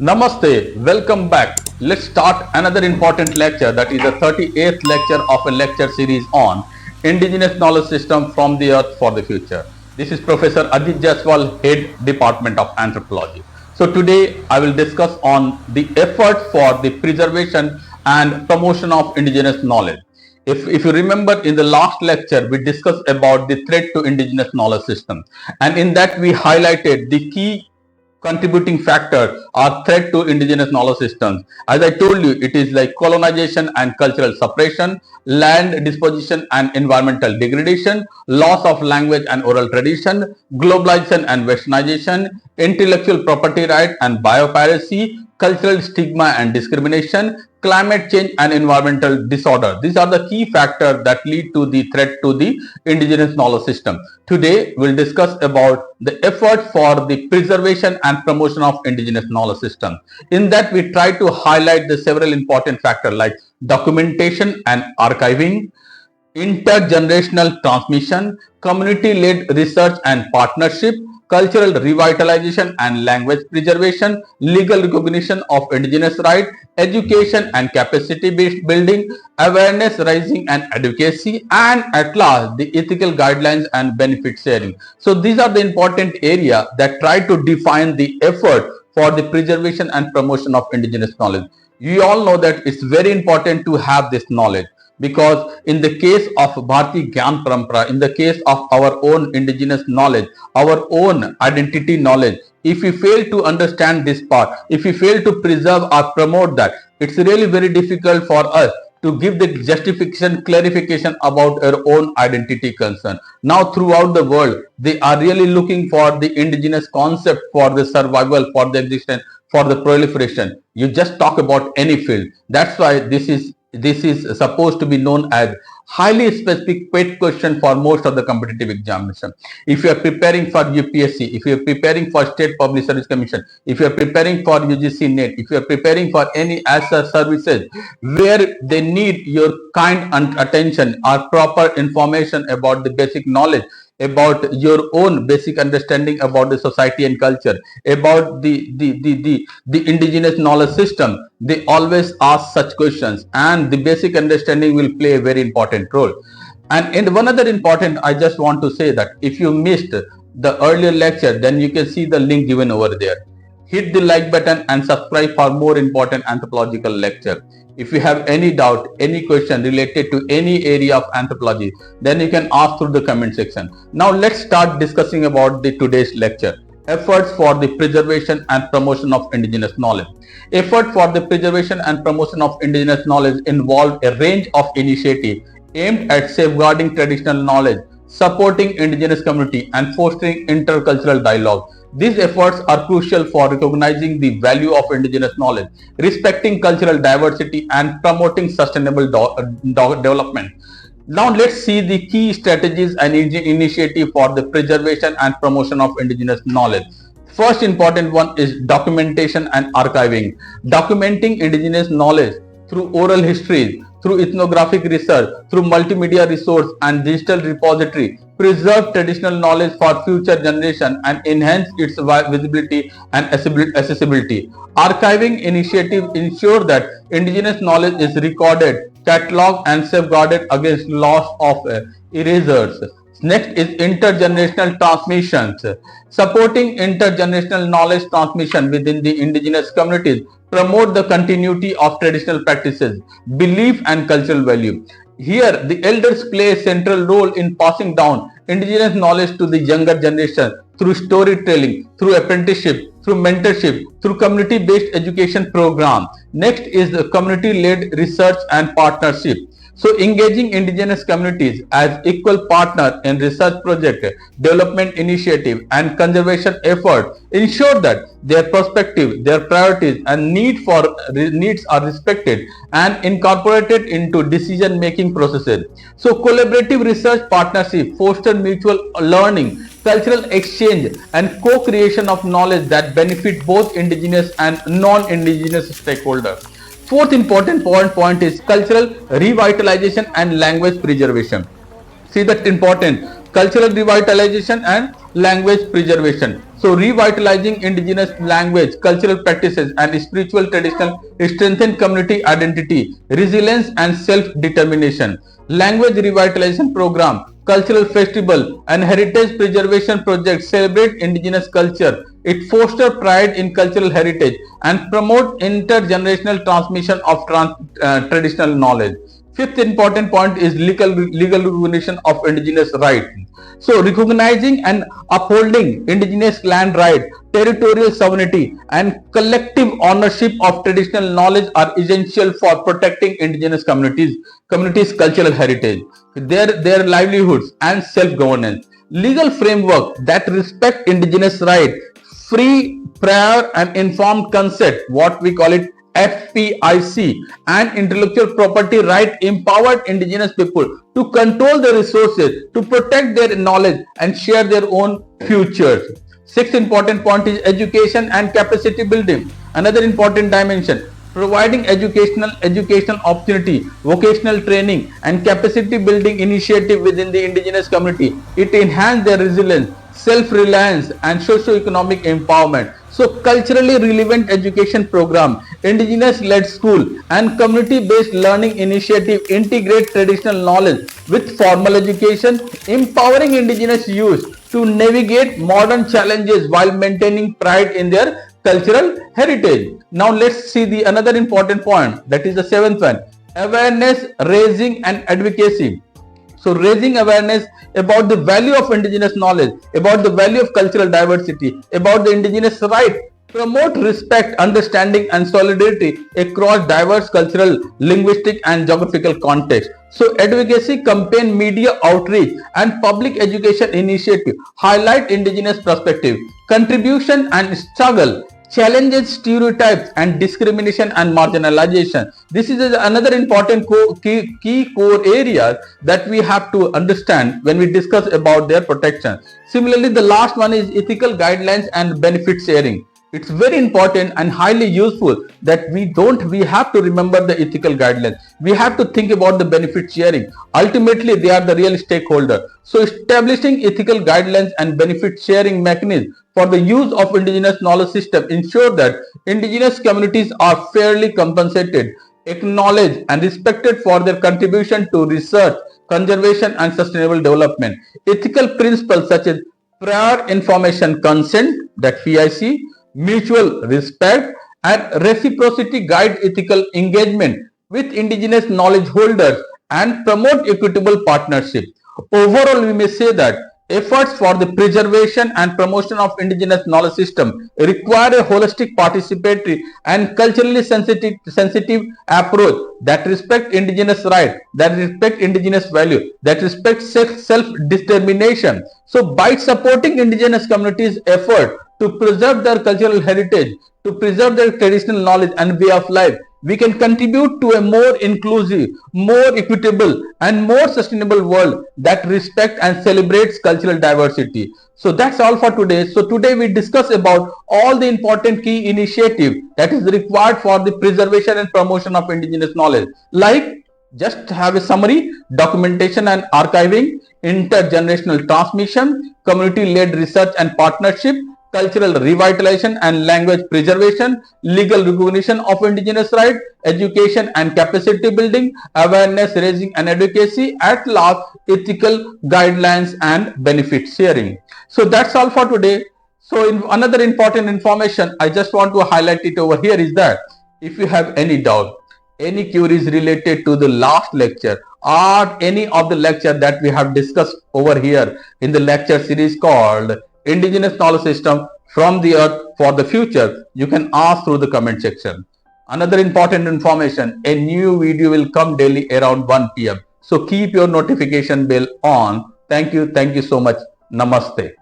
Namaste, welcome back. Let's start another important lecture, that is the 38th lecture of a lecture series on Indigenous Knowledge System from the Earth for the Future. This is Professor Ajit Jaswal, Head Department of Anthropology. So today I will discuss on the effort for the preservation and promotion of indigenous knowledge. If you remember, in the last lecture we discussed about the threat to indigenous knowledge system, and in that we highlighted the key contributing factor or threat to indigenous knowledge systems. As I told you, it is like colonization and cultural suppression, land disposition and environmental degradation, loss of language and oral tradition, globalization and westernization, intellectual property right and biopiracy, cultural stigma and discrimination, climate change and environmental disorder. These are the key factors that lead to the threat to the indigenous knowledge system. Today we'll discuss about the effort for the preservation and promotion of indigenous knowledge system. In that we try to highlight the several important factors like documentation and archiving, intergenerational transmission, community-led research and partnership, cultural revitalization and language preservation, legal recognition of indigenous rights, education and capacity building, awareness raising and advocacy, and at last the ethical guidelines and benefit sharing. So these are the important areas that try to define the effort for the preservation and promotion of indigenous knowledge. You all know that it's very important to have this knowledge, because in the case of Bharati Gyan Parampara, in the case of our own indigenous knowledge, our own identity knowledge, if we fail to understand this part, if we fail to preserve or promote that, it's really very difficult for us to give the justification, clarification about our own identity concern. Now throughout the world, they are really looking for the indigenous concept for the survival, for the existence, for the proliferation. You just talk about any field. That's why this is supposed to be known as highly specific pet question for most of the competitive examination. If you are preparing for UPSC, if you are preparing for State Public Service Commission, if you are preparing for UGC NET, if you are preparing for any ASA services where they need your kind attention or proper information about the basic knowledge, about your own basic understanding about the society and culture, about the indigenous knowledge system, they always ask such questions, and the basic understanding will play a very important role. And in one other important, I just want to say that if you missed the earlier lecture, then you can see the link given over there. Hit the like button and subscribe for more important anthropological lecture. If you have any doubt, any question related to any area of anthropology, then you can ask through the comment section. Now let's start discussing about the today's lecture. Efforts for the preservation and promotion of indigenous knowledge. Effort for the preservation and promotion of indigenous knowledge involve a range of initiatives aimed at safeguarding traditional knowledge, supporting indigenous community, and fostering intercultural dialogue. These efforts are crucial for recognizing the value of indigenous knowledge, respecting cultural diversity, and promoting sustainable development. Now let's see the key strategies and initiatives for the preservation and promotion of indigenous knowledge. First important one is documentation and archiving. Documenting indigenous knowledge through oral histories, through ethnographic research, through multimedia resource and digital repository, preserve traditional knowledge for future generation and enhance its visibility and accessibility. Archiving initiative ensure that indigenous knowledge is recorded, cataloged and safeguarded against loss of erasers. Next is intergenerational transmissions. Supporting intergenerational knowledge transmission within the indigenous communities promote the continuity of traditional practices, belief and cultural value. Here, the elders play a central role in passing down indigenous knowledge to the younger generation through storytelling, through apprenticeship, through mentorship, through community-based education program. Next is the community-led research and partnership. So engaging indigenous communities as equal partner in research project, development initiative and conservation effort ensure that their perspective, their priorities and needs are respected and incorporated into decision making processes. So collaborative research partnership foster mutual learning, cultural exchange and co-creation of knowledge that benefit both indigenous and non-indigenous stakeholders. Fourth important point is cultural revitalization and language preservation. See that important, cultural revitalization and language preservation. So revitalizing indigenous language, cultural practices and spiritual traditional strengthen community identity, resilience and self-determination. Language revitalization program, cultural festival and heritage preservation projects celebrate indigenous culture. It fosters pride in cultural heritage and promote intergenerational transmission of traditional knowledge. Fifth important point is legal recognition of indigenous rights. So recognizing and upholding indigenous land rights, territorial sovereignty and collective ownership of traditional knowledge are essential for protecting indigenous communities' cultural heritage, their livelihoods and self-governance. Legal framework that respect indigenous rights, free, prior and informed consent, what we call it FPIC, and intellectual property right empowered indigenous people to control their resources, to protect their knowledge and share their own futures. Sixth important point is education and capacity building. Another important dimension, providing educational opportunity, vocational training and capacity building initiative within the indigenous community. It enhances their resilience, self-reliance and socio-economic empowerment. So culturally relevant education program, indigenous-led school and community-based learning initiative integrate traditional knowledge with formal education, empowering indigenous youth to navigate modern challenges while maintaining pride in their cultural heritage. Now let's see the another important point, that is the seventh one, awareness raising and advocacy. So raising awareness about the value of indigenous knowledge, about the value of cultural diversity, about the indigenous right, promote respect, understanding and solidarity across diverse cultural, linguistic and geographical contexts. So advocacy campaign, media outreach and public education initiative highlight indigenous perspective, contribution and struggle, challenges stereotypes and discrimination and marginalization. This is another important key core area that we have to understand when we discuss about their protection. Similarly, the last one is ethical guidelines and benefit sharing. It's very important and highly useful that we have to remember the ethical guidelines. We have to think about the benefit sharing. Ultimately, they are the real stakeholder. So establishing ethical guidelines and benefit sharing mechanisms for the use of indigenous knowledge system ensure that indigenous communities are fairly compensated, acknowledged and respected for their contribution to research, conservation and sustainable development. Ethical principles such as prior information consent, that PIC, mutual respect and reciprocity guide ethical engagement with indigenous knowledge holders and promote equitable partnership. Overall, we may say that efforts for the preservation and promotion of indigenous knowledge system require a holistic, participatory and culturally sensitive approach that respect indigenous rights, that respect indigenous value, that respect self-determination. So by supporting indigenous communities' effort to preserve their cultural heritage, to preserve their traditional knowledge and way of life, we can contribute to a more inclusive, more equitable and more sustainable world that respects and celebrates cultural diversity. So that's all for today. So today we discuss about all the important key initiatives that is required for the preservation and promotion of indigenous knowledge. Like, just have a summary, documentation and archiving, intergenerational transmission, community-led research and partnership, cultural revitalization and language preservation, legal recognition of indigenous rights, education and capacity building, awareness raising and advocacy, at last ethical guidelines and benefit sharing. So that's all for today. So in another important information I just want to highlight it over here is that if you have any doubt, any queries related to the last lecture or any of the lecture that we have discussed over here in the lecture series called Indigenous Knowledge System from the Earth for the Future, you can ask through the comment section. Another important information, a new video will come daily around 1 p.m. So keep your notification bell on. Thank you so much. Namaste.